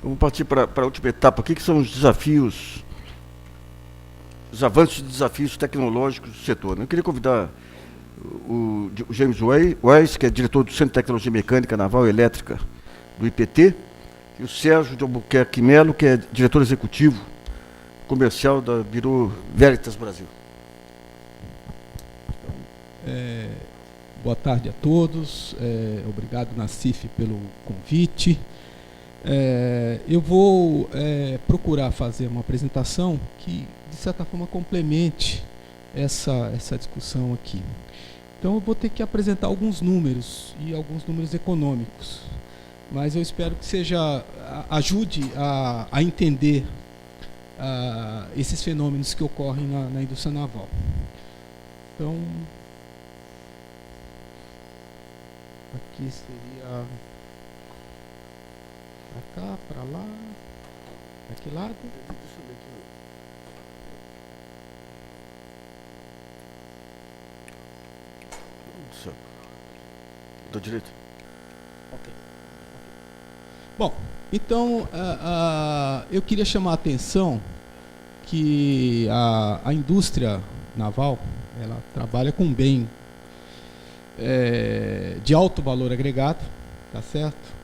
Vamos partir para a última etapa. O que são os desafios, os avanços e desafios tecnológicos do setor? Eu queria convidar o James Weiss, que é diretor do Centro de Tecnologia Mecânica Naval e Elétrica do IPT, e o Sérgio de Albuquerque Melo, que é diretor executivo comercial da Bureau Veritas Brasil. Boa tarde a todos, obrigado, Nassif, pelo convite. Eu vou procurar fazer uma apresentação que, de certa forma, complemente essa discussão aqui. Então, eu vou ter que apresentar alguns números, e alguns números econômicos, mas eu espero que ajude a entender esses fenômenos que ocorrem na indústria naval. Então, aqui seria para cá, para lá, para que lado? Do direito. Ok. Bom, então eu queria chamar a atenção que a indústria naval, ela trabalha com bem de alto valor agregado, tá certo?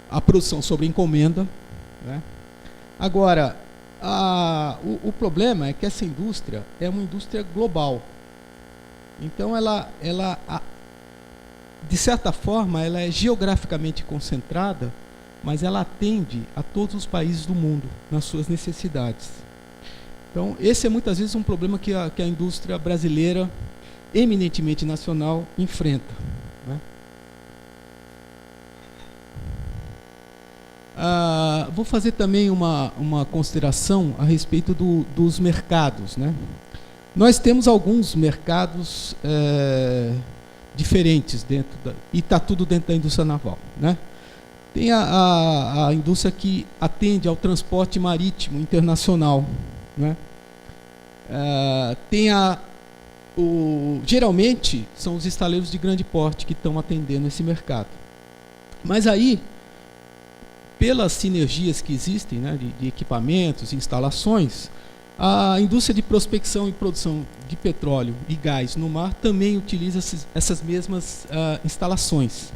A produção sobre encomenda, né? Agora, o problema é que essa indústria é uma indústria global. Então, ela de certa forma, ela é geograficamente concentrada, mas ela atende a todos os países do mundo nas suas necessidades. Então, esse é muitas vezes um problema que a indústria brasileira, eminentemente nacional, enfrenta, né? Vou fazer também uma consideração a respeito dos mercados, né? Nós temos alguns mercados diferentes e está tudo dentro da indústria naval, né? Tem a indústria que atende ao transporte marítimo internacional, né? Tem geralmente são os estaleiros de grande porte que estão atendendo esse mercado. Mas aí, pelas sinergias que existem, né, de equipamentos, instalações, a indústria de prospecção e produção de petróleo e gás no mar também utiliza essas mesmas instalações.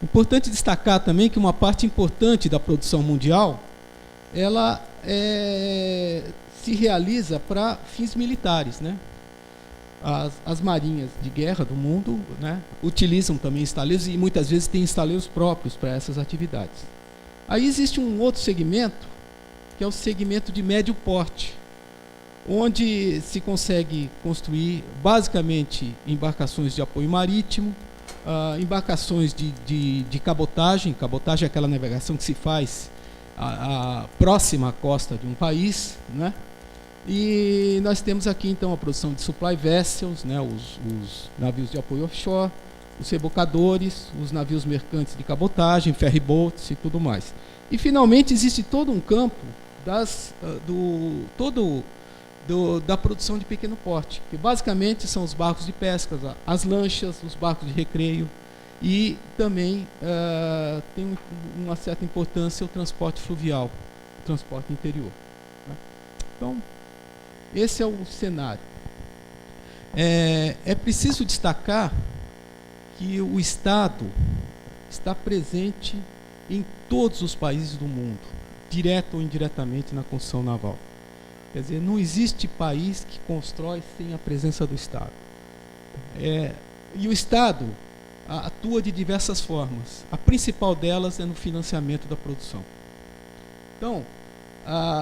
Importante destacar também que uma parte importante da produção mundial, ela se realiza para fins militares, né? As marinhas de guerra do mundo, né, utilizam também estaleiros e muitas vezes têm estaleiros próprios para essas atividades. Aí existe um outro segmento, que é o segmento de médio porte, onde se consegue construir basicamente embarcações de apoio marítimo, embarcações de cabotagem. Cabotagem é aquela navegação que se faz próxima à costa de um país, né? E nós temos aqui então a produção de supply vessels, né, os navios de apoio offshore, os rebocadores, os navios mercantes de cabotagem, ferryboats e tudo mais. E finalmente existe todo um campo da produção de pequeno porte, que basicamente são os barcos de pesca, as lanchas, os barcos de recreio, e também tem uma certa importância o transporte fluvial, o transporte interior, né? Então, esse é o cenário. É preciso destacar que o Estado está presente em todos os países do mundo, direto ou indiretamente na construção naval. Quer dizer, não existe país que constrói sem a presença do Estado. E o Estado atua de diversas formas. A principal delas é no financiamento da produção. Então,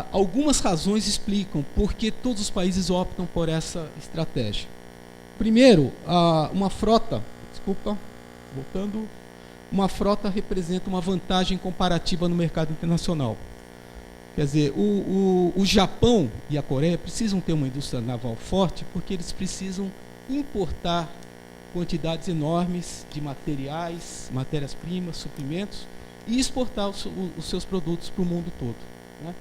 algumas razões explicam por que todos os países optam por essa estratégia. Primeiro, uma frota representa uma vantagem comparativa no mercado internacional. Quer dizer, o Japão e a Coreia precisam ter uma indústria naval forte porque eles precisam importar quantidades enormes de materiais, matérias-primas, suprimentos e exportar os seus produtos para o mundo todo, né?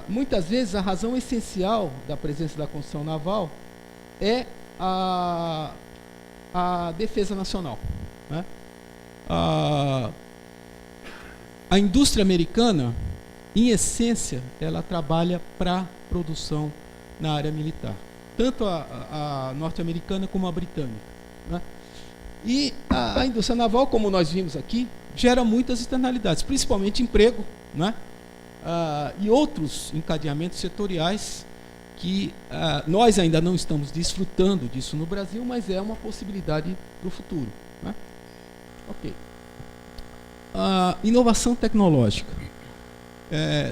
Muitas vezes a razão essencial da presença da construção naval é a defesa nacional, né? a indústria americana, em essência, ela trabalha para produção na área militar, tanto a norte-americana como a britânica, né? E a indústria naval, como nós vimos aqui, gera muitas externalidades, principalmente emprego, né? E outros encadeamentos setoriais que nós ainda não estamos desfrutando disso no Brasil, mas é uma possibilidade para o futuro, né? Ok. Inovação tecnológica.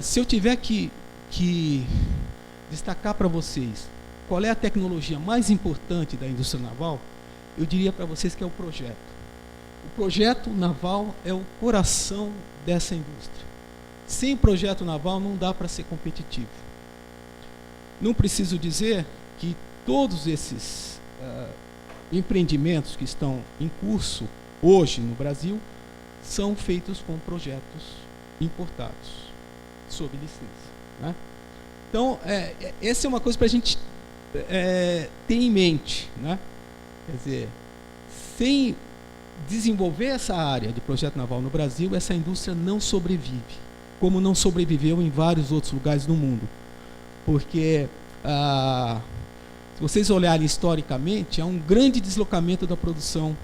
Se eu tiver que destacar para vocês qual é a tecnologia mais importante da indústria naval, eu diria para vocês que é o projeto. O projeto naval é o coração dessa indústria. Sem projeto naval não dá para ser competitivo. Não preciso dizer que todos esses empreendimentos que estão em curso hoje no Brasil são feitos com projetos importados, sob licença, né? Então, essa é uma coisa para a gente ter em mente, né? Quer dizer, sem desenvolver essa área de projeto naval no Brasil, essa indústria não sobrevive, como não sobreviveu em vários outros lugares do mundo. Porque, se vocês olharem historicamente, há um grande deslocamento da produção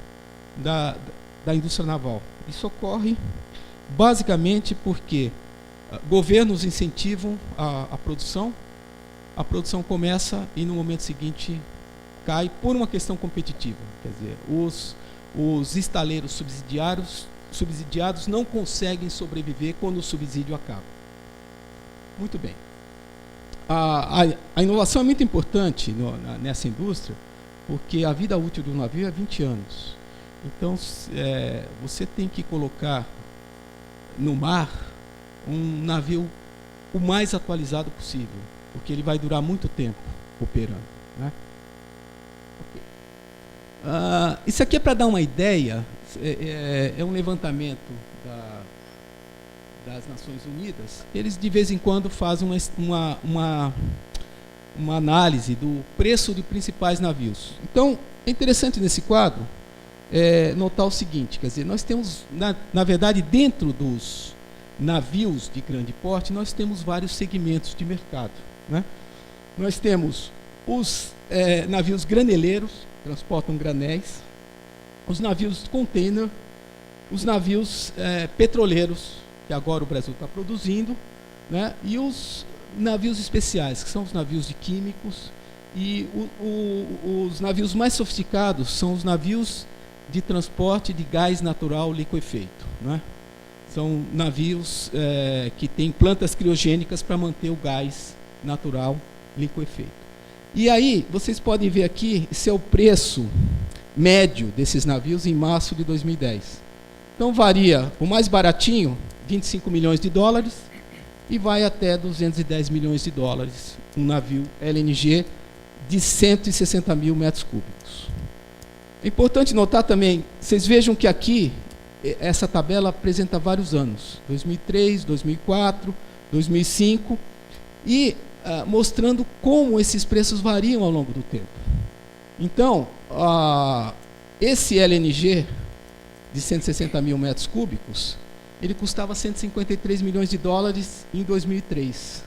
da indústria naval. Isso ocorre basicamente porque governos incentivam a produção começa e no momento seguinte cai por uma questão competitiva. Quer dizer, os estaleiros subsidiados não conseguem sobreviver quando o subsídio acaba. Muito bem. A inovação é muito importante nessa indústria, porque a vida útil do navio é 20 anos. Então, você tem que colocar no mar um navio o mais atualizado possível, porque ele vai durar muito tempo operando, né? Okay. Isso aqui é para dar uma ideia, é um levantamento das Nações Unidas. Eles de vez em quando fazem uma análise do preço de principais navios. Então, é interessante nesse quadro notar o seguinte, quer dizer, nós temos, na verdade, dentro dos navios de grande porte, nós temos vários segmentos de mercado, né? Nós temos os navios graneleiros, transportam granéis, os navios container, os navios petroleiros, que agora o Brasil está produzindo, né? E os navios especiais, que são os navios de químicos, e os navios mais sofisticados são os navios de transporte de gás natural liquefeito, né? São navios que têm plantas criogênicas para manter o gás natural liquefeito. E aí, vocês podem ver aqui, esse é o preço médio desses navios em março de 2010. Então, varia, o mais baratinho, 25 milhões de dólares, e vai até 210 milhões de dólares, um navio LNG de 160 mil metros cúbicos. É importante notar também, vocês vejam que aqui, essa tabela apresenta vários anos, 2003, 2004, 2005, e mostrando como esses preços variam ao longo do tempo. Então, esse LNG de 160 mil metros cúbicos, ele custava 153 milhões de dólares em 2003.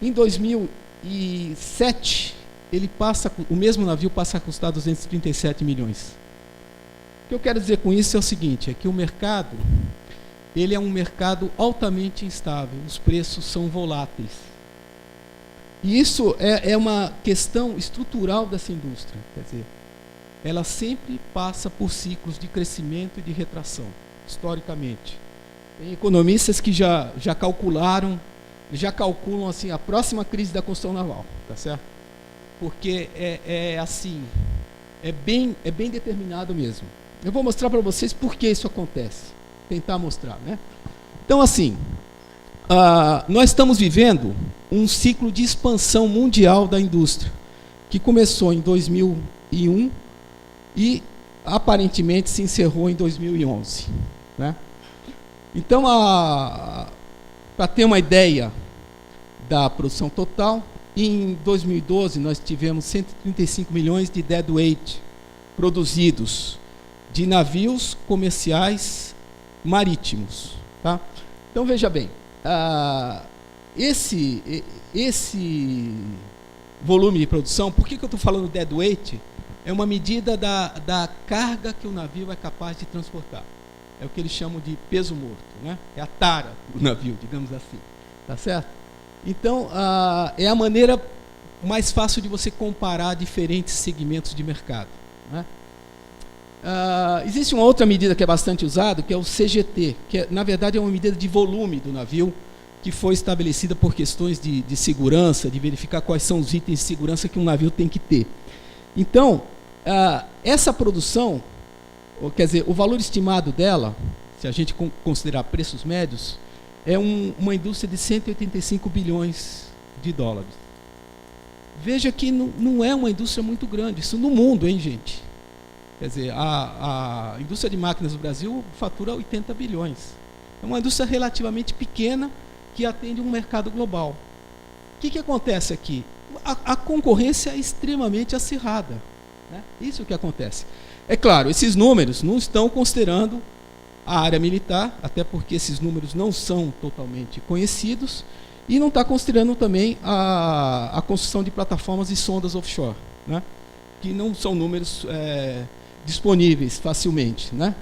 Em 2007, o mesmo navio passa a custar 237 milhões. O que eu quero dizer com isso é o seguinte, é que o mercado, ele é um mercado altamente instável, os preços são voláteis. E isso é uma questão estrutural dessa indústria, quer dizer, ela sempre passa por ciclos de crescimento e de retração, historicamente. Tem economistas que já calculam assim, a próxima crise da construção naval, tá certo? Porque assim, é bem determinado mesmo. Eu vou mostrar para vocês por que isso acontece, tentar mostrar, né? Então, assim, nós estamos vivendo um ciclo de expansão mundial da indústria, que começou em 2001 e aparentemente se encerrou em 2011, né? Então, para ter uma ideia da produção total, em 2012 nós tivemos 135 milhões de deadweight produzidos de navios comerciais marítimos, tá? Então, veja bem, esse volume de produção, por que eu estou falando deadweight? É uma medida da carga que o navio é capaz de transportar. É o que eles chamam de peso morto, né? É a tara do navio, digamos assim. Tá certo? Então, é a maneira mais fácil de você comparar diferentes segmentos de mercado, né? Existe uma outra medida que é bastante usada, que é o CGT, que na verdade é uma medida de volume do navio, que foi estabelecida por questões de segurança, de verificar quais são os itens de segurança que um navio tem que ter. Então, essa produção, quer dizer, o valor estimado dela, se a gente considerar preços médios, é uma indústria de 185 bilhões de dólares. Veja que não é uma indústria muito grande, isso no mundo, hein, gente? Quer dizer, a indústria de máquinas do Brasil fatura 80 bilhões. É uma indústria relativamente pequena que atende um mercado global. O que acontece aqui? A concorrência é extremamente acirrada, né? Isso que acontece. É claro, esses números não estão considerando a área militar, até porque esses números não são totalmente conhecidos, e não está considerando também a construção de plataformas e sondas offshore, né? Que não são números disponíveis facilmente, né?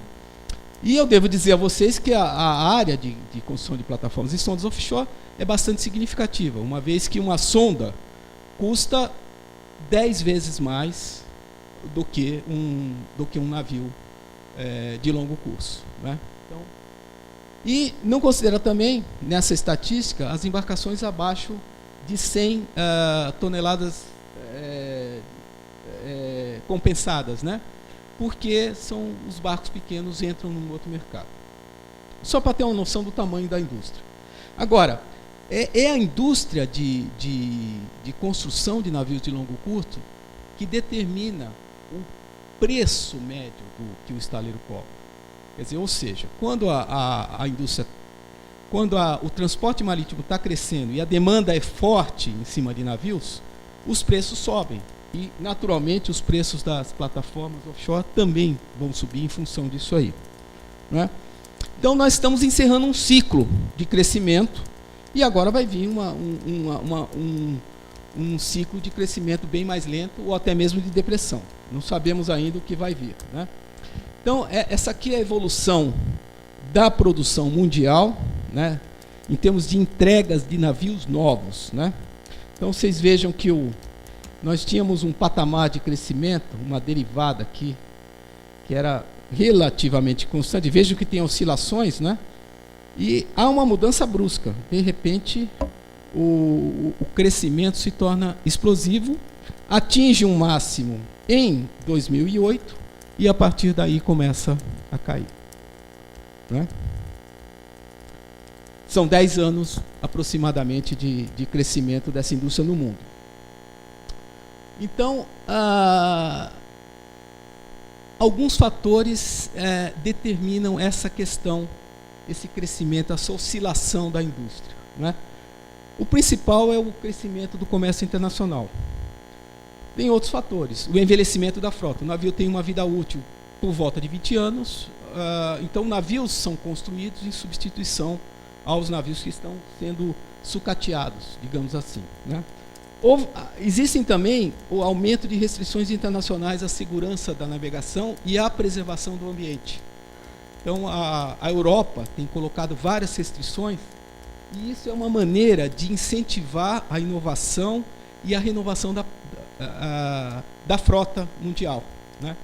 E eu devo dizer a vocês que a área de construção de plataformas e sondas offshore é bastante significativa, uma vez que uma sonda custa 10 vezes mais do que um navio de longo curso, né? Então, e não considera também, nessa estatística, as embarcações abaixo de 100 toneladas compensadas, né? Porque são os barcos pequenos entram num outro mercado. Só para ter uma noção do tamanho da indústria. Agora, é a indústria de construção de navios de longo curso que determina o preço médio que o estaleiro cobra. Quer dizer, ou seja, quando a indústria, quando o transporte marítimo está crescendo e a demanda é forte em cima de navios, os preços sobem. E, naturalmente, os preços das plataformas offshore também vão subir em função disso aí, né? Então, nós estamos encerrando um ciclo de crescimento e agora vai vir um ciclo de crescimento bem mais lento ou até mesmo de depressão. Não sabemos ainda o que vai vir, né? Então, essa aqui é a evolução da produção mundial, né, em termos de entregas de navios novos, né? Então, vocês vejam que nós tínhamos um patamar de crescimento, uma derivada aqui, que era relativamente constante. Vejam que tem oscilações, né? E há uma mudança brusca. De repente, o crescimento se torna explosivo, atinge um máximo em 2008 e, a partir daí, começa a cair, né? São 10 anos, aproximadamente, de crescimento dessa indústria no mundo. Então, alguns fatores determinam essa questão, esse crescimento, essa oscilação da indústria, né? O principal é o crescimento do comércio internacional. Tem outros fatores. O envelhecimento da frota. O navio tem uma vida útil por volta de 20 anos. Então, navios são construídos em substituição aos navios que estão sendo sucateados, digamos assim, né? Existem também o aumento de restrições internacionais à segurança da navegação e à preservação do ambiente. Então, a Europa tem colocado várias restrições e isso é uma maneira de incentivar a inovação e a renovação da frota mundial, né?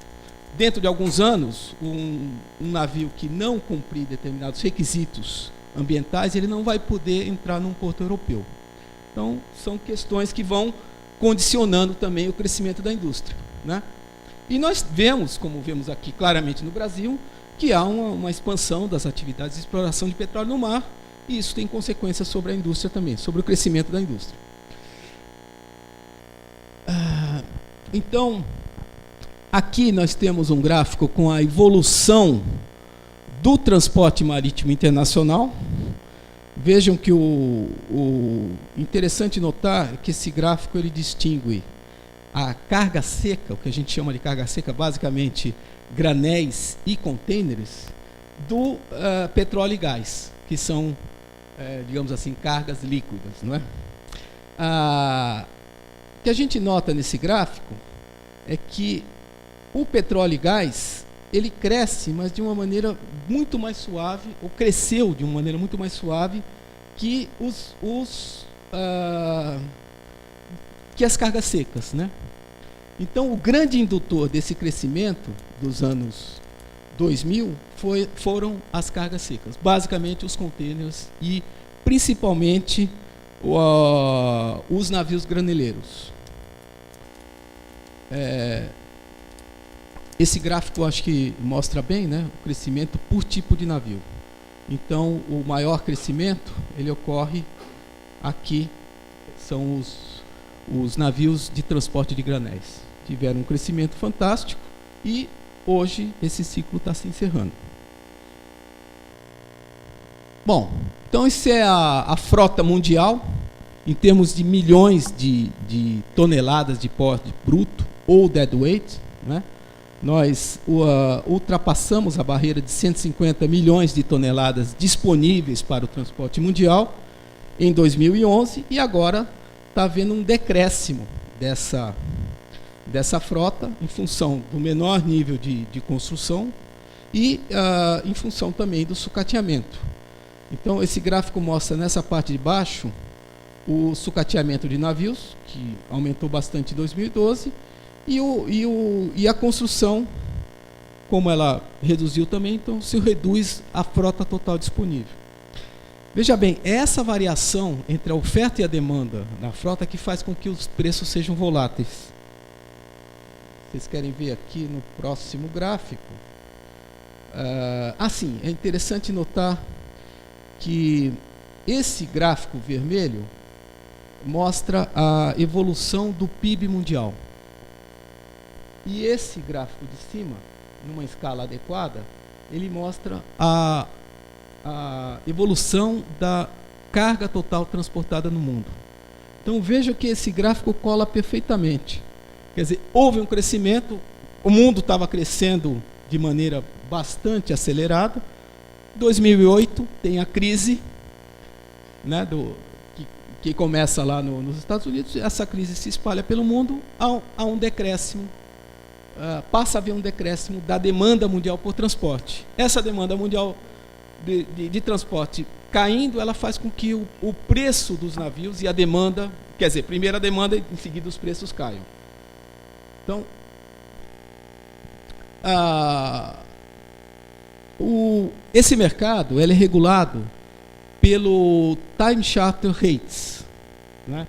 Dentro de alguns anos, um navio que não cumprir determinados requisitos ambientais, ele não vai poder entrar num porto europeu. Então, são questões que vão condicionando também o crescimento da indústria, né? E nós vemos, como vemos aqui claramente no Brasil, que há uma expansão das atividades de exploração de petróleo no mar, e isso tem consequências sobre a indústria também, sobre o crescimento da indústria. Então, aqui nós temos um gráfico com a evolução do transporte marítimo internacional. Vejam que o interessante notar é que esse gráfico ele distingue a carga seca, o que a gente chama de carga seca, basicamente granéis e contêineres, do petróleo e gás, que são digamos assim, cargas líquidas, não é? O que a gente nota nesse gráfico é que o petróleo e gás, ele cresce, mas de uma maneira muito mais suave, ou cresceu de uma maneira muito mais suave que que as cargas secas, né? Então, o grande indutor desse crescimento dos anos 2000 foram as cargas secas, basicamente os contêineres e principalmente os navios graneleiros. Esse gráfico eu acho que mostra bem, né, o crescimento por tipo de navio. Então, o maior crescimento ele ocorre aqui, são os navios de transporte de granéis. Tiveram um crescimento fantástico e hoje esse ciclo está se encerrando. Bom, então isso é a frota mundial, em termos de milhões de toneladas de porte bruto ou deadweight, né? Nós ultrapassamos a barreira de 150 milhões de toneladas disponíveis para o transporte mundial em 2011 e agora está havendo um decréscimo dessa frota em função do menor nível de construção e em função também do sucateamento. Então, esse gráfico mostra nessa parte de baixo o sucateamento de navios, que aumentou bastante em 2012, e a construção, como ela reduziu também, então se reduz a frota total disponível. Veja bem, é essa variação entre a oferta e a demanda na frota que faz com que os preços sejam voláteis. Vocês querem ver aqui no próximo gráfico? Sim, é interessante notar que esse gráfico vermelho mostra a evolução do PIB mundial. E esse gráfico de cima, numa escala adequada, ele mostra a evolução da carga total transportada no mundo. Então veja que esse gráfico cola perfeitamente. Quer dizer, houve um crescimento, o mundo estava crescendo de maneira bastante acelerada. 2008 tem a crise, né, que começa lá nos Estados Unidos, essa crise se espalha pelo mundo, há um decréscimo, passa a haver um decréscimo da demanda mundial por transporte. Essa demanda mundial de transporte caindo, ela faz com que o preço dos navios e a demanda, quer dizer, primeiro a demanda e em seguida os preços caiam. Então, esse mercado ele é regulado pelo Time Charter Rates, né?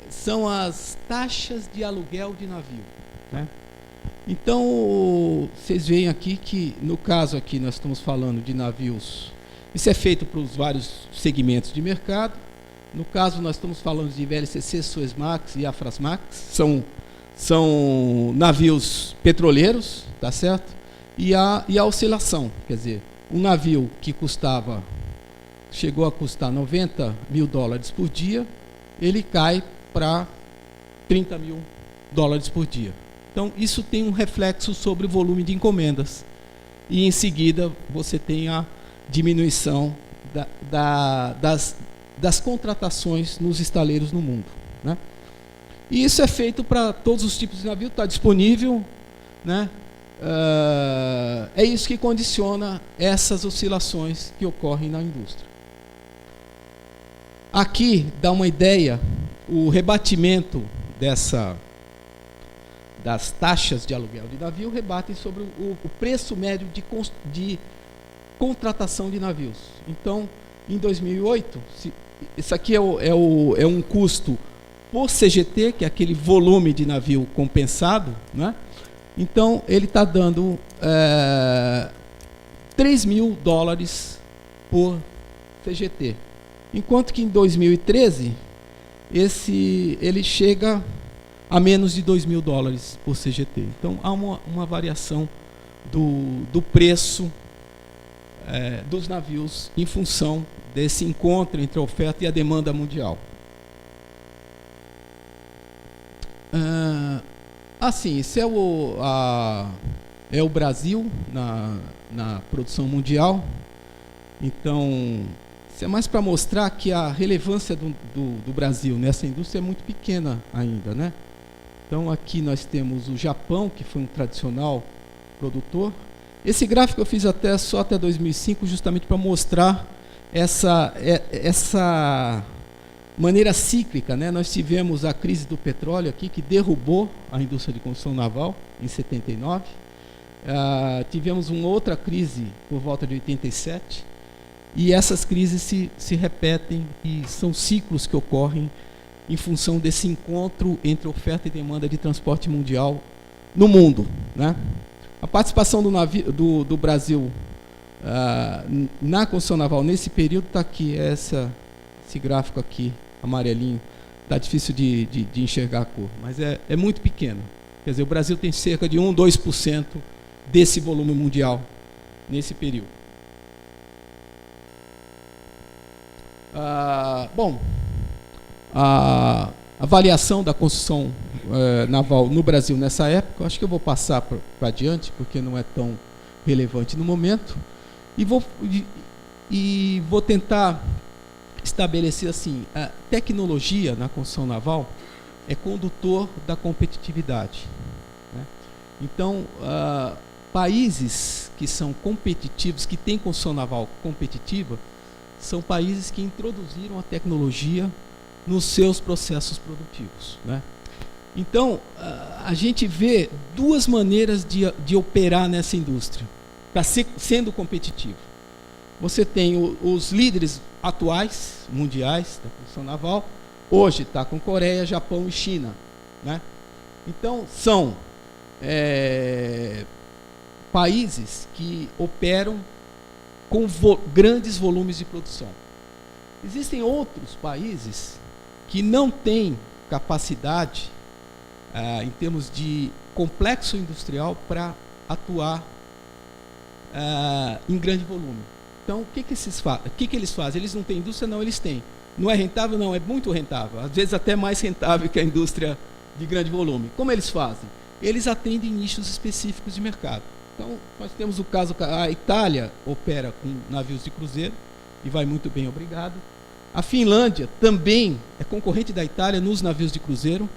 São as taxas de aluguel de navio, né? Então, vocês veem aqui que, no caso aqui, nós estamos falando de navios, isso é feito para os vários segmentos de mercado. No caso, nós estamos falando de VLCC, Suezmax e Aframax, são navios petroleiros, tá certo? E a oscilação, quer dizer, um navio que chegou a custar $90 mil por dia, ele cai para $30 mil por dia. Então, isso tem um reflexo sobre o volume de encomendas. E, em seguida, você tem a diminuição das contratações nos estaleiros no mundo, né? E isso é feito para todos os tipos de navio, está disponível, né? É isso que condiciona essas oscilações que ocorrem na indústria. Aqui dá uma ideia, o rebatimento das taxas de aluguel de navio rebatem sobre o preço médio de contratação de navios. Então, em 2008, isso aqui é um custo por CGT, que é aquele volume de navio compensado, né? Então, ele está dando $3 mil por CGT. Enquanto que em 2013, ele chega a menos de $2 mil por CGT. Então, há uma variação do preço dos navios em função desse encontro entre a oferta e a demanda mundial. Assim, esse é o Brasil na produção mundial. Então, Isso é mais para mostrar que a relevância do Brasil nessa indústria é muito pequena ainda, né? Então aqui nós temos o Japão, que foi um tradicional produtor. Esse gráfico eu fiz só até 2005, justamente para mostrar essa maneira cíclica, né? Nós tivemos a crise do petróleo aqui, que derrubou a indústria de construção naval em 79. Tivemos uma outra crise por volta de 87. E essas crises se repetem e são ciclos que ocorrem em função desse encontro entre oferta e demanda de transporte mundial no mundo, né? A participação do Brasil na construção naval nesse período está aqui, esse gráfico aqui, amarelinho. Está difícil de enxergar a cor, mas é muito pequeno. Quer dizer, o Brasil tem cerca de 2% desse volume mundial nesse período. A avaliação da construção naval no Brasil nessa época, acho que eu vou passar para adiante, porque não é tão relevante no momento, e vou tentar estabelecer assim: a tecnologia na construção naval é condutor da competitividade, né? Então, países que são competitivos, que têm construção naval competitiva, são países que introduziram a tecnologia nos seus processos produtivos, né? Então, a gente vê duas maneiras de operar nessa indústria, sendo competitivo. Você tem os líderes atuais, mundiais, da construção naval, hoje está com Coreia, Japão e China, né? Então, são países que operam com grandes volumes de produção. Existem outros países que não têm capacidade, em termos de complexo industrial, para atuar em grande volume. Então, o que eles fazem? Eles não têm indústria? Não, eles têm. Não é rentável? Não, é muito rentável. Às vezes até mais rentável que a indústria de grande volume. Como eles fazem? Eles atendem nichos específicos de mercado. Então, nós temos o caso, a Itália opera com navios de cruzeiro e vai muito bem, obrigado. A Finlândia também é concorrente da Itália nos navios de cruzeiro.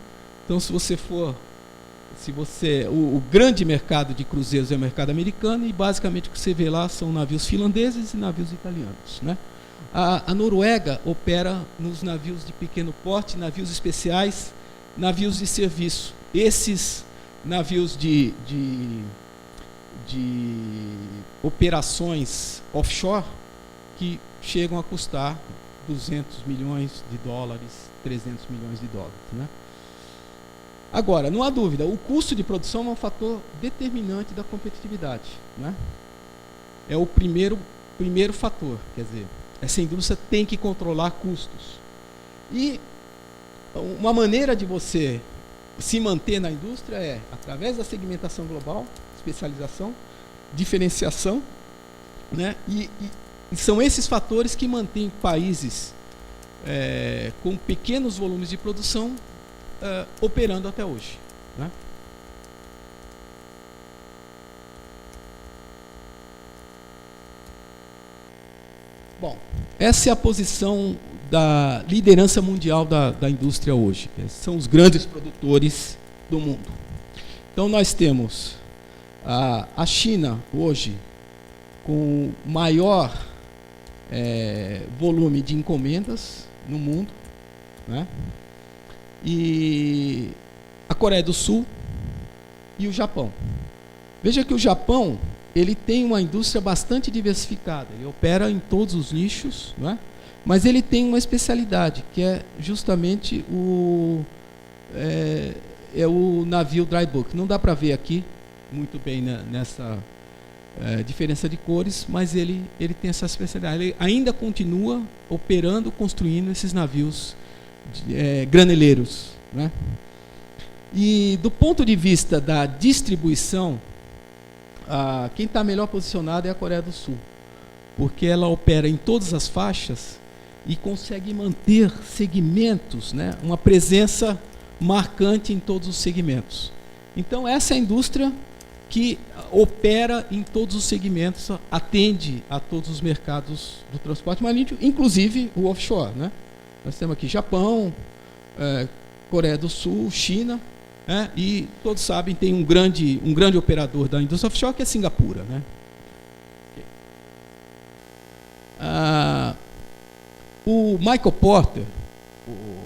Então, o grande mercado de cruzeiros é o mercado americano, e basicamente o que você vê lá são navios finlandeses e navios italianos, né? A Noruega opera nos navios de pequeno porte, navios especiais, navios de serviço. Esses navios de operações offshore, que chegam a custar 200 milhões de dólares, 300 milhões de dólares, né? Agora, não há dúvida, o custo de produção é um fator determinante da competitividade, né? É o primeiro fator, quer dizer, essa indústria tem que controlar custos. E uma maneira de você se manter na indústria é através da segmentação global, especialização, diferenciação, né? E são esses fatores que mantêm países com pequenos volumes de produção operando até hoje, né? Bom, essa é a posição da liderança mundial da indústria hoje. São os grandes produtores do mundo. Então nós temos a China hoje com maior volume de encomendas no mundo, né? E a Coreia do Sul e o Japão. Veja que o Japão, ele tem uma indústria bastante diversificada, ele opera em todos os nichos, não é? Mas ele tem uma especialidade, que é justamente o navio dry bulk. Não dá para ver aqui muito bem nessa diferença de cores, mas ele tem essa especialidade. Ele ainda continua operando, construindo esses navios graneleiros, né? E do ponto de vista da distribuição, quem está melhor posicionado é a Coreia do Sul, porque ela opera em todas as faixas e consegue manter segmentos, né? Uma presença marcante em todos os segmentos. Então essa é a indústria que opera em todos os segmentos, atende a todos os mercados do transporte marítimo, inclusive o offshore, né? Nós temos aqui Japão, Coreia do Sul, China, e todos sabem, tem um grande operador da indústria offshore, que é Singapura, né? O Michael Porter, o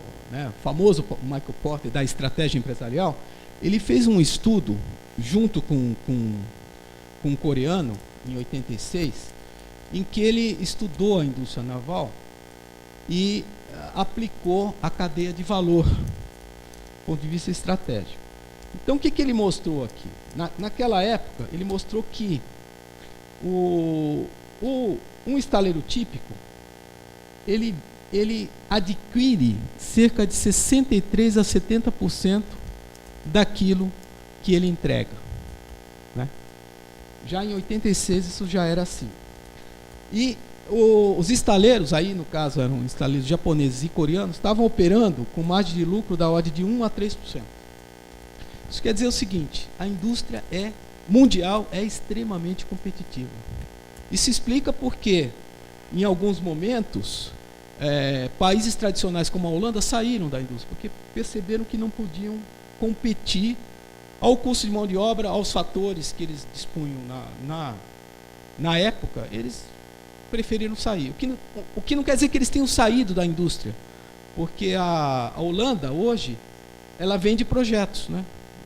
famoso Michael Porter da estratégia empresarial, ele fez um estudo junto com um coreano, em 86, em que ele estudou a indústria naval e aplicou a cadeia de valor, do ponto de vista estratégico. Então, o que ele mostrou aqui? Naquela época, ele mostrou que um estaleiro típico, ele adquire cerca de 63% a 70% daquilo que ele entrega, né? Já em 86 isso já era assim. E os estaleiros, aí no caso eram estaleiros japoneses e coreanos, estavam operando com margem de lucro da ordem de 1 a 3%. Isso quer dizer o seguinte: a indústria mundial é extremamente competitiva. Isso explica porque, em alguns momentos, países tradicionais como a Holanda saíram da indústria, porque perceberam que não podiam competir ao custo de mão de obra, aos fatores que eles dispunham na época. Eles preferiram sair. O que não quer dizer que eles tenham saído da indústria, porque a Holanda, hoje, ela vende projetos, né?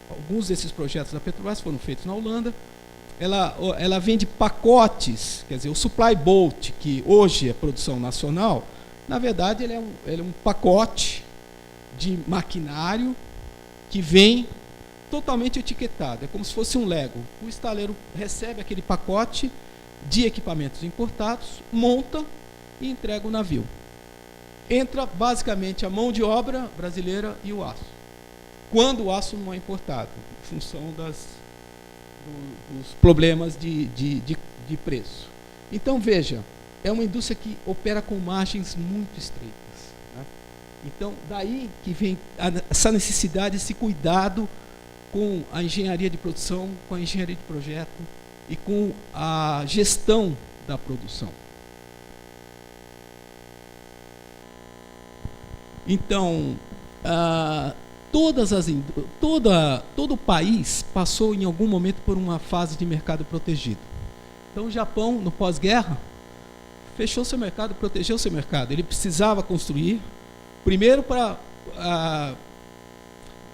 Alguns desses projetos da Petrobras foram feitos na Holanda. Ela vende pacotes, quer dizer, o Supply Boat, que hoje é produção nacional, na verdade ele é um pacote de maquinário que vem totalmente etiquetado. É como se fosse um Lego. O estaleiro recebe aquele pacote de equipamentos importados, monta e entrega o navio. Entra basicamente a mão de obra brasileira e o aço, quando o aço não é importado, em função dos problemas de preço. Então, veja, é uma indústria que opera com margens muito estreitas, né? Então, daí que vem essa necessidade, esse cuidado com a engenharia de produção, com a engenharia de projeto e com a gestão da produção. Então, todo o país passou em algum momento por uma fase de mercado protegido. Então o Japão, no pós-guerra, fechou seu mercado, protegeu seu mercado. Ele precisava construir, primeiro para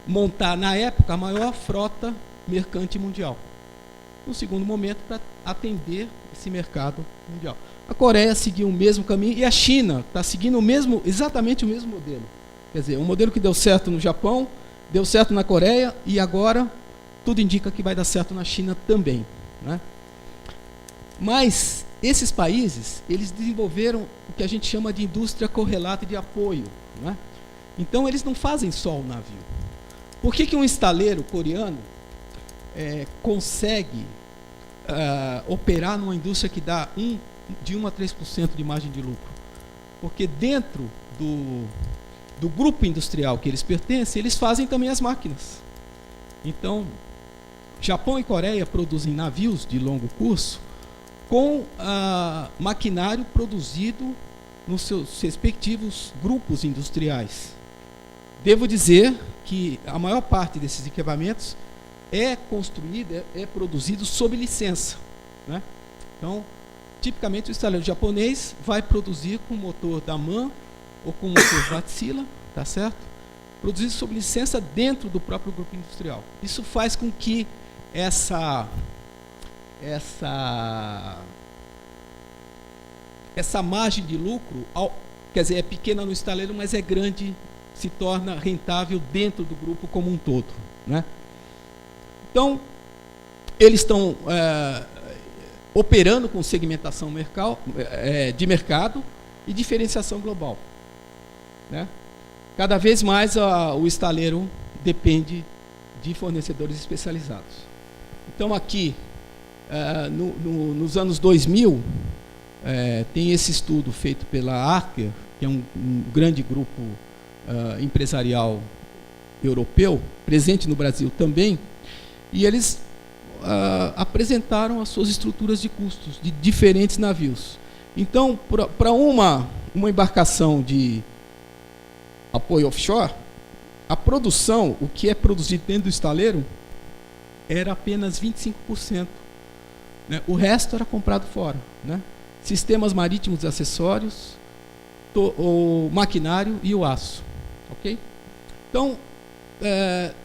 montar, na época, a maior frota mercante mundial. No segundo momento, para atender esse mercado mundial. A Coreia seguiu o mesmo caminho e a China está seguindo exatamente o mesmo modelo. Quer dizer, um modelo que deu certo no Japão, deu certo na Coreia e agora tudo indica que vai dar certo na China também, né? Mas esses países, eles desenvolveram o que a gente chama de indústria correlata e de apoio, né? Então eles não fazem só o navio. Por que um estaleiro coreano consegue operar numa indústria que dá de 1 a 3% de margem de lucro? Porque dentro do grupo industrial que eles pertencem, eles fazem também as máquinas. Então, Japão e Coreia produzem navios de longo curso com maquinário produzido nos seus respectivos grupos industriais. Devo dizer que a maior parte desses equipamentos é construído, é produzido sob licença, né? Então, tipicamente o estaleiro japonês vai produzir com o motor da MAN ou com o motor Wärtsilä, tá certo? Produzido sob licença dentro do próprio grupo industrial. Isso faz com que essa margem de lucro, quer dizer, é pequena no estaleiro, mas é grande, se torna rentável dentro do grupo como um todo, né? Então, eles estão operando com segmentação de mercado e diferenciação global, né? Cada vez mais o estaleiro depende de fornecedores especializados. Então, aqui, nos anos 2000, tem esse estudo feito pela Archer, que é um grande grupo empresarial europeu, presente no Brasil também, e eles apresentaram as suas estruturas de custos de diferentes navios. Então, para uma embarcação de apoio offshore, a produção, o que é produzido dentro do estaleiro, era apenas 25%. Né? O resto era comprado fora. Né? Sistemas marítimos e acessórios, o maquinário e o aço. Okay? Então,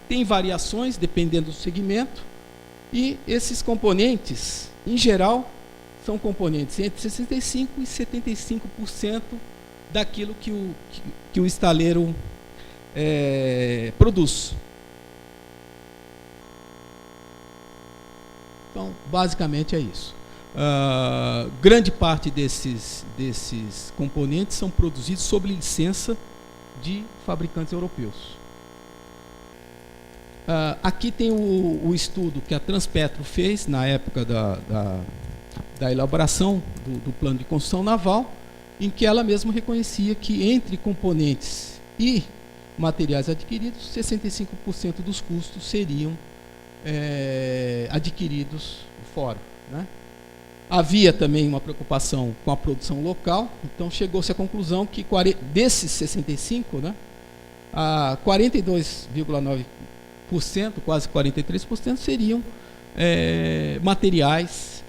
tem variações dependendo do segmento, e esses componentes, em geral, são componentes entre 65% e 75% daquilo que o estaleiro produz. Então, basicamente é isso. Grande parte desses componentes são produzidos sob licença de fabricantes europeus. Aqui tem o estudo que a Transpetro fez na época da elaboração do plano de construção naval, em que ela mesma reconhecia que entre componentes e materiais adquiridos, 65% dos custos seriam adquiridos fora. Né? Havia também uma preocupação com a produção local, então chegou-se à conclusão que desses 65%, né, 42,9%, quase 43%, seriam materiais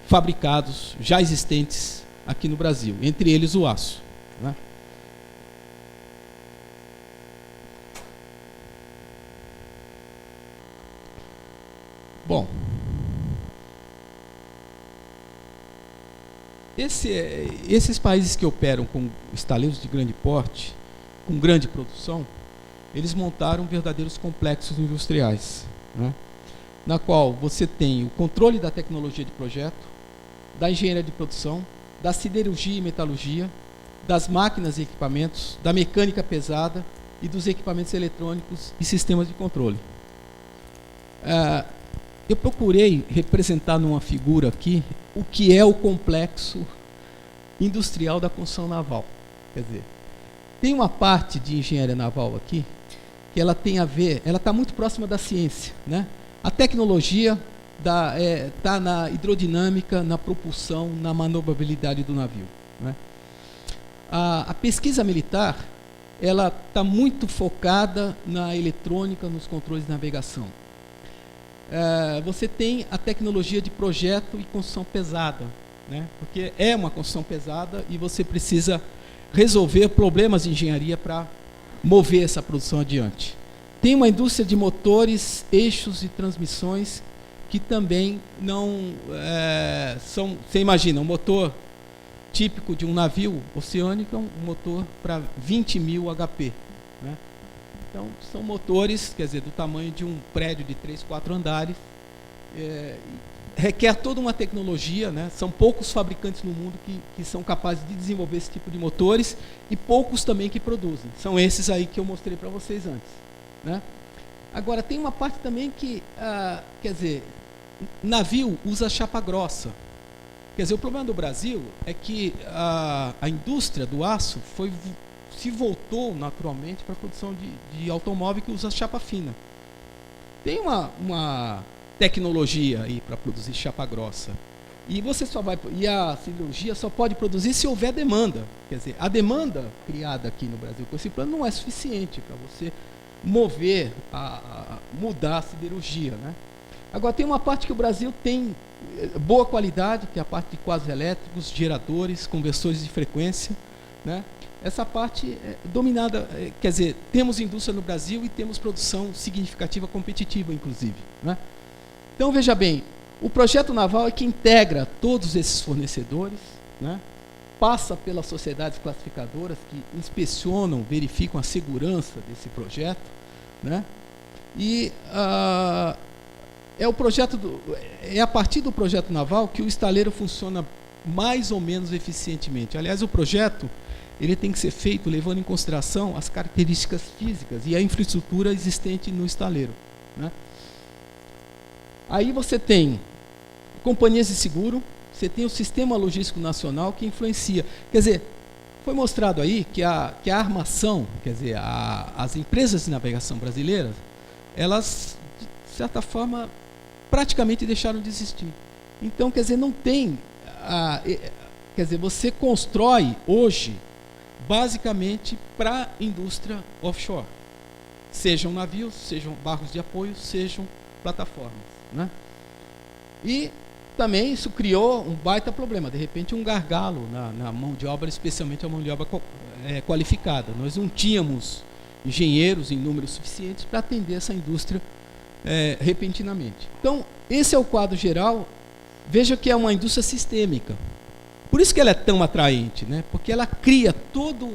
fabricados, já existentes aqui no Brasil, entre eles o aço. Né? Bom, esses países que operam com estaleiros de grande porte, com grande produção, eles montaram verdadeiros complexos industriais, né? Na qual você tem o controle da tecnologia de projeto, da engenharia de produção, da siderurgia e metalurgia, das máquinas e equipamentos, da mecânica pesada e dos equipamentos eletrônicos e sistemas de controle. Eu procurei representar numa figura aqui o que é o complexo industrial da construção naval. Quer dizer, tem uma parte de engenharia naval aqui que ela tem a ver, ela está muito próxima da ciência, né? A tecnologia está na hidrodinâmica, na propulsão, na manobrabilidade do navio. Né? A pesquisa militar, ela está muito focada na eletrônica, nos controles de navegação. Você tem a tecnologia de projeto e construção pesada, né? Porque é uma construção pesada e você precisa resolver problemas de engenharia para mover essa produção adiante. Tem uma indústria de motores, eixos e transmissões que também não são... Você imagina, um motor típico de um navio oceânico é um motor para 20.000 HP. Né? Então, são motores, quer dizer, do tamanho de um prédio de 3, 4 andares. Requer toda uma tecnologia, né? São poucos fabricantes no mundo que são capazes de desenvolver esse tipo de motores e poucos também que produzem. São esses aí que eu mostrei para vocês antes. Né? Agora, tem uma parte também que, quer dizer, navio usa chapa grossa. Quer dizer, o problema do Brasil é que a indústria do aço se voltou naturalmente para a produção de automóvel que usa chapa fina. Tem uma tecnologia aí para produzir chapa grossa. E a siderurgia só pode produzir se houver demanda. Quer dizer, a demanda criada aqui no Brasil com esse plano não é suficiente para você mover, mudar a siderurgia. Né? Agora, tem uma parte que o Brasil tem boa qualidade, que é a parte de quadros elétricos, geradores, conversores de frequência. Né? Essa parte é dominada, quer dizer, temos indústria no Brasil e temos produção significativa, competitiva, inclusive. Né? Então, veja bem, o projeto naval é que integra todos esses fornecedores, né? Passa pelas sociedades classificadoras que inspecionam, verificam a segurança desse projeto, né? E é a partir do projeto naval que o estaleiro funciona mais ou menos eficientemente. Aliás, o projeto ele tem que ser feito levando em consideração as características físicas e a infraestrutura existente no estaleiro. Né? Aí você tem companhias de seguro, você tem o Sistema Logístico Nacional que influencia. Quer dizer, foi mostrado aí que a armação, quer dizer, as empresas de navegação brasileiras, elas, de certa forma, praticamente deixaram de existir. Então, quer dizer, não tem... quer dizer, você constrói hoje, basicamente, para a indústria offshore. Sejam navios, sejam barcos de apoio, sejam plataformas, né? E também isso criou um baita problema, de repente um gargalo na mão de obra, especialmente a mão de obra qualificada. Nós não tínhamos engenheiros em números suficientes para atender essa indústria repentinamente. Então, esse é o quadro geral. Veja que é uma indústria sistêmica. Por isso que ela é tão atraente, né? Porque ela cria todo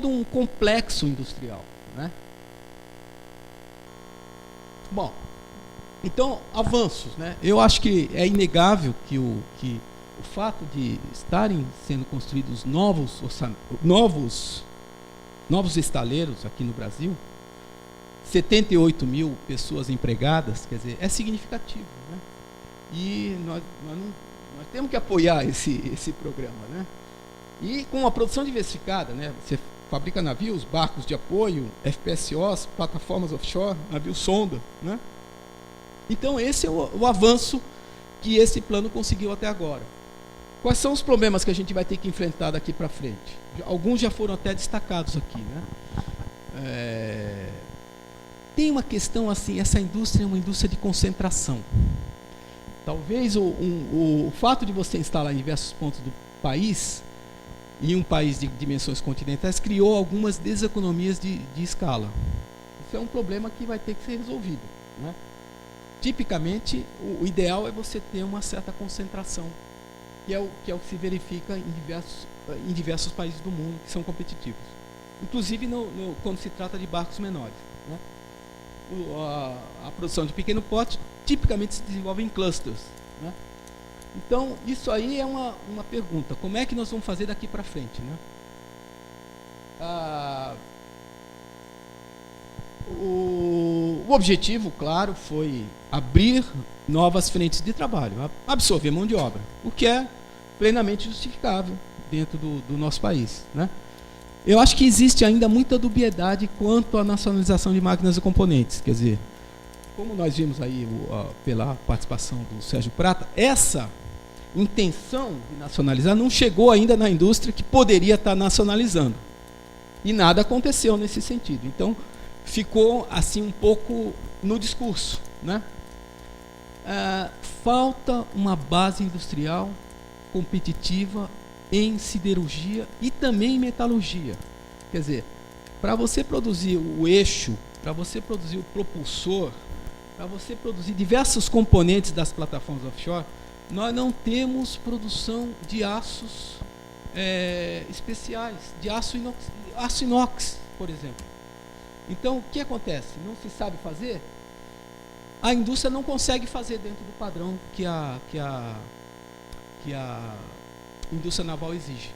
um complexo industrial, né? Bom, então, avanços, né? Eu acho que é inegável que o fato de estarem sendo construídos novos estaleiros aqui no Brasil, 78 mil pessoas empregadas, quer dizer, é significativo, né? E nós temos que apoiar esse programa, né? E com a produção diversificada, né? Você fabrica navios, barcos de apoio, FPSOs, plataformas offshore, navio sonda, né? Então esse é o avanço que esse plano conseguiu até agora. Quais são os problemas que a gente vai ter que enfrentar daqui para frente? Alguns já foram até destacados aqui, né? Tem uma questão assim, essa indústria é uma indústria de concentração. Talvez o fato de você instalar em diversos pontos do país, em um país de dimensões continentais, criou algumas deseconomias de escala. Isso é um problema que vai ter que ser resolvido, né? Tipicamente, o ideal é você ter uma certa concentração, que é o que se verifica em diversos países do mundo que são competitivos. Inclusive quando se trata de barcos menores, né? A produção de pequeno porte tipicamente se desenvolve em clusters, né? Então, isso aí é uma pergunta. Como é que nós vamos fazer daqui para frente, né? O objetivo, claro, foi abrir novas frentes de trabalho, absorver mão de obra, o que é plenamente justificável dentro do nosso país, né? Eu acho que existe ainda muita dubiedade quanto à nacionalização de máquinas e componentes. Quer dizer, como nós vimos aí pela participação do Sérgio Prata, essa intenção de nacionalizar não chegou ainda na indústria que poderia estar nacionalizando. E nada aconteceu nesse sentido. Então, ficou assim um pouco no discurso, né? Falta uma base industrial competitiva em siderurgia e também em metalurgia. Quer dizer, para você produzir o eixo, para você produzir o propulsor, para você produzir diversos componentes das plataformas offshore, nós não temos produção de aços especiais, de aço inox, por exemplo. Então, o que acontece? Não se sabe fazer? A indústria não consegue fazer dentro do padrão que a indústria naval exige.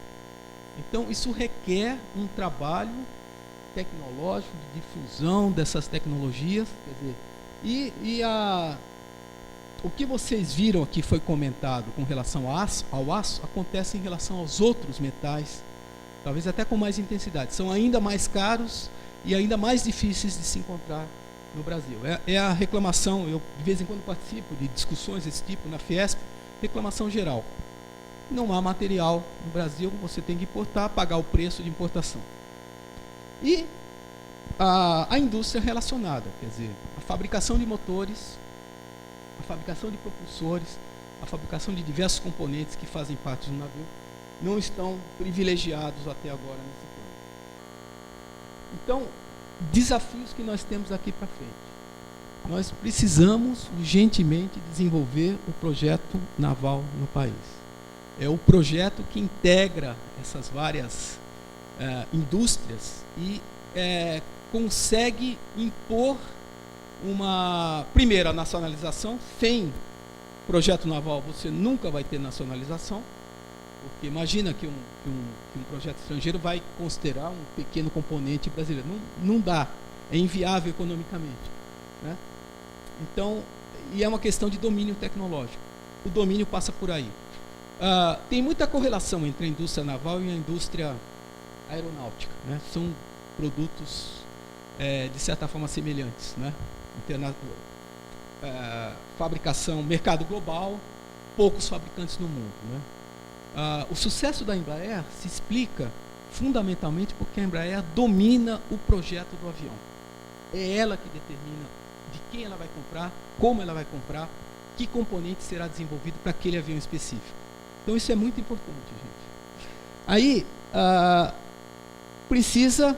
Então, isso requer um trabalho tecnológico, de difusão dessas tecnologias. Quer dizer, o que vocês viram aqui foi comentado com relação ao aço, acontece em relação aos outros metais, talvez até com mais intensidade. São ainda mais caros e ainda mais difíceis de se encontrar no Brasil. É a reclamação, eu de vez em quando participo de discussões desse tipo na Fiesp, reclamação geral. Não há material no Brasil, você tem que importar, pagar o preço de importação. E a indústria relacionada, quer dizer, a fabricação de motores, a fabricação de propulsores, a fabricação de diversos componentes que fazem parte do navio, não estão privilegiados até agora nesse plano. Então, desafios que nós temos daqui para frente. Nós precisamos urgentemente desenvolver o projeto naval no país. É o projeto que integra essas várias indústrias e consegue impor primeiro, a nacionalização. Sem projeto naval você nunca vai ter nacionalização, porque imagina que um projeto estrangeiro vai considerar um pequeno componente brasileiro. Não dá, é inviável economicamente, né? Então, e é uma questão de domínio tecnológico. O domínio passa por aí. Tem muita correlação entre a indústria naval e a indústria aeronáutica, né? São produtos, de certa forma, semelhantes, né? fabricação, mercado global, poucos fabricantes no mundo, né? O sucesso da Embraer se explica fundamentalmente porque a Embraer domina o projeto do avião. É ela que determina de quem ela vai comprar, como ela vai comprar, que componente será desenvolvido para aquele avião específico. Então isso é muito importante, gente. Aí precisa,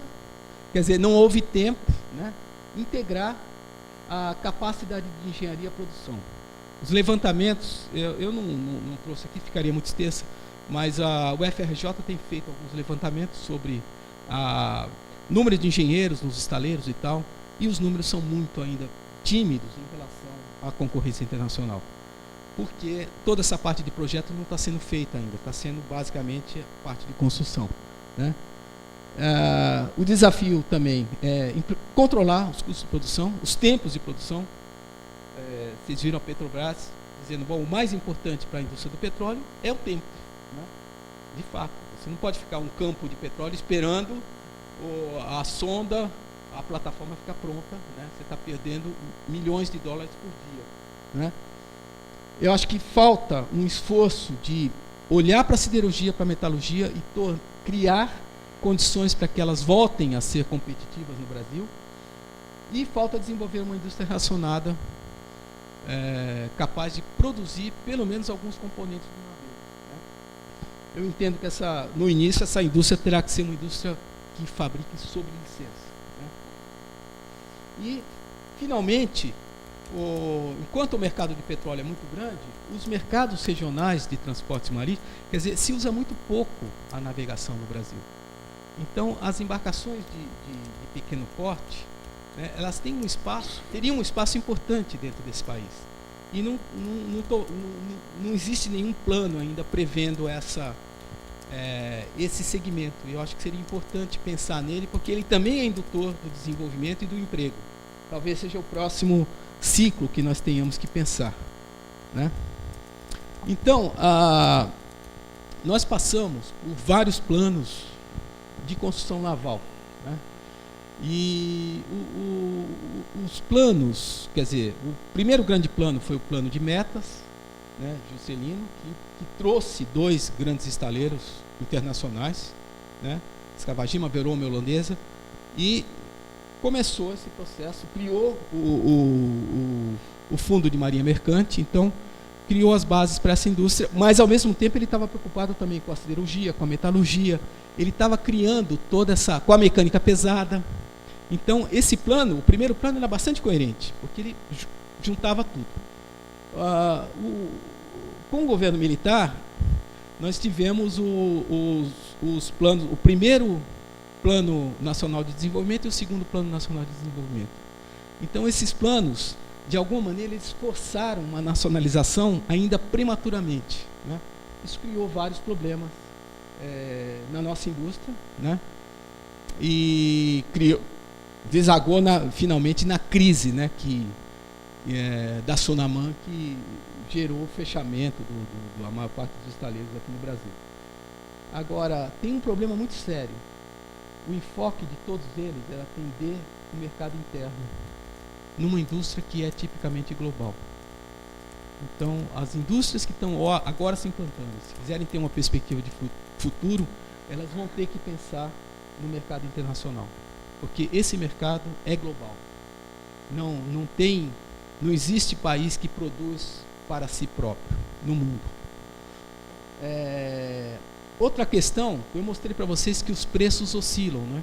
quer dizer, não houve tempo, né, integrar a capacidade de engenharia e produção. Os levantamentos, eu não trouxe aqui, ficaria muito extensa, mas o FRJ tem feito alguns levantamentos sobre número de engenheiros nos estaleiros e tal, e os números são muito ainda tímidos em relação à concorrência internacional, porque toda essa parte de projeto não está sendo feita ainda, está sendo basicamente a parte de construção, né? O desafio também é controlar os custos de produção, os tempos de produção. Vocês viram a Petrobras dizendo, bom, o mais importante para a indústria do petróleo é o tempo, né? De fato, você não pode ficar um campo de petróleo esperando a sonda, a plataforma ficar pronta, né? Você está perdendo milhões de dólares por dia, né? Eu acho que falta um esforço de olhar para a siderurgia, para a metalurgia e criar condições para que elas voltem a ser competitivas no Brasil, e falta desenvolver uma indústria relacionada capaz de produzir pelo menos alguns componentes do navio, né? Eu entendo que no início essa indústria terá que ser uma indústria que fabrique sob licença, né? E finalmente, enquanto o mercado de petróleo é muito grande, os mercados regionais de transportes marítimos, quer dizer, se usa muito pouco a navegação no Brasil. Então, as embarcações de pequeno porte, né, elas teriam um espaço importante dentro desse país. E não existe nenhum plano ainda prevendo esse segmento. E eu acho que seria importante pensar nele, porque ele também é indutor do desenvolvimento e do emprego. Talvez seja o próximo ciclo que nós tenhamos que pensar, né? Então, nós passamos por vários planos de construção naval, né? E os planos, quer dizer, o primeiro grande plano foi o plano de metas, né, Juscelino, que trouxe 2 grandes estaleiros internacionais, né, Escavagima, Veroma e Holandesa, e começou esse processo, criou o Fundo de Marinha Mercante, então criou as bases para essa indústria, mas ao mesmo tempo ele estava preocupado também com a siderurgia, com a metalurgia, ele estava criando com a mecânica pesada. Então esse plano, o primeiro plano, era bastante coerente, porque ele juntava tudo. Com o governo militar, nós tivemos os planos, o primeiro Plano Nacional de Desenvolvimento e o segundo Plano Nacional de Desenvolvimento. Então esses planos, de alguma maneira, eles forçaram uma nacionalização ainda prematuramente, né? Isso criou vários problemas na nossa indústria, né? E desagou finalmente na crise, né, da Sonaman, que gerou o fechamento da maior parte dos estaleiros aqui no Brasil. Agora, tem um problema muito sério. O enfoque de todos eles era atender o mercado interno, numa indústria que é tipicamente global. Então, as indústrias que estão agora se implantando, se quiserem ter uma perspectiva de futuro, elas vão ter que pensar no mercado internacional, porque esse mercado é global. Não existe país que produz para si próprio no mundo. Outra questão, eu mostrei para vocês que os preços oscilam, né?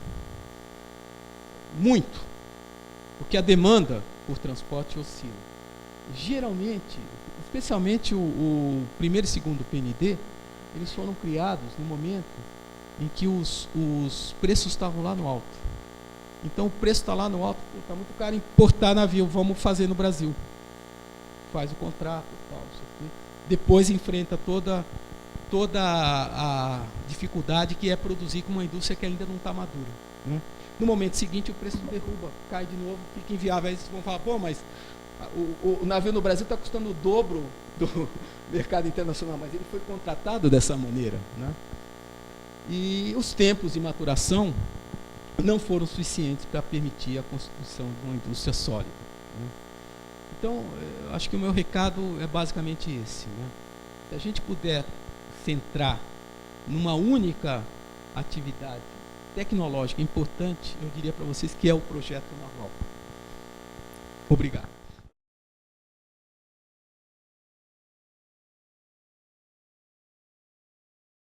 Muito, porque a demanda por transporte oscila. Geralmente, especialmente o primeiro e segundo PND, eles foram criados no momento em que os preços estavam lá no alto. Então o preço está lá no alto, está muito caro importar navio, vamos fazer no Brasil. Faz o contrato, tal, isso aqui. Depois enfrenta toda a dificuldade que é produzir com uma indústria que ainda não está madura, né? No momento seguinte o preço derruba, cai de novo, fica inviável. Aí vocês vão falar, pô, mas o navio no Brasil está custando o dobro do mercado internacional, mas ele foi contratado dessa maneira, né? E os tempos de maturação não foram suficientes para permitir a constituição de uma indústria sólida, né? Então, eu acho que o meu recado é basicamente esse, né? Se a gente puder centrar numa única atividade tecnológica importante, eu diria para vocês que é o projeto Naval. Obrigado.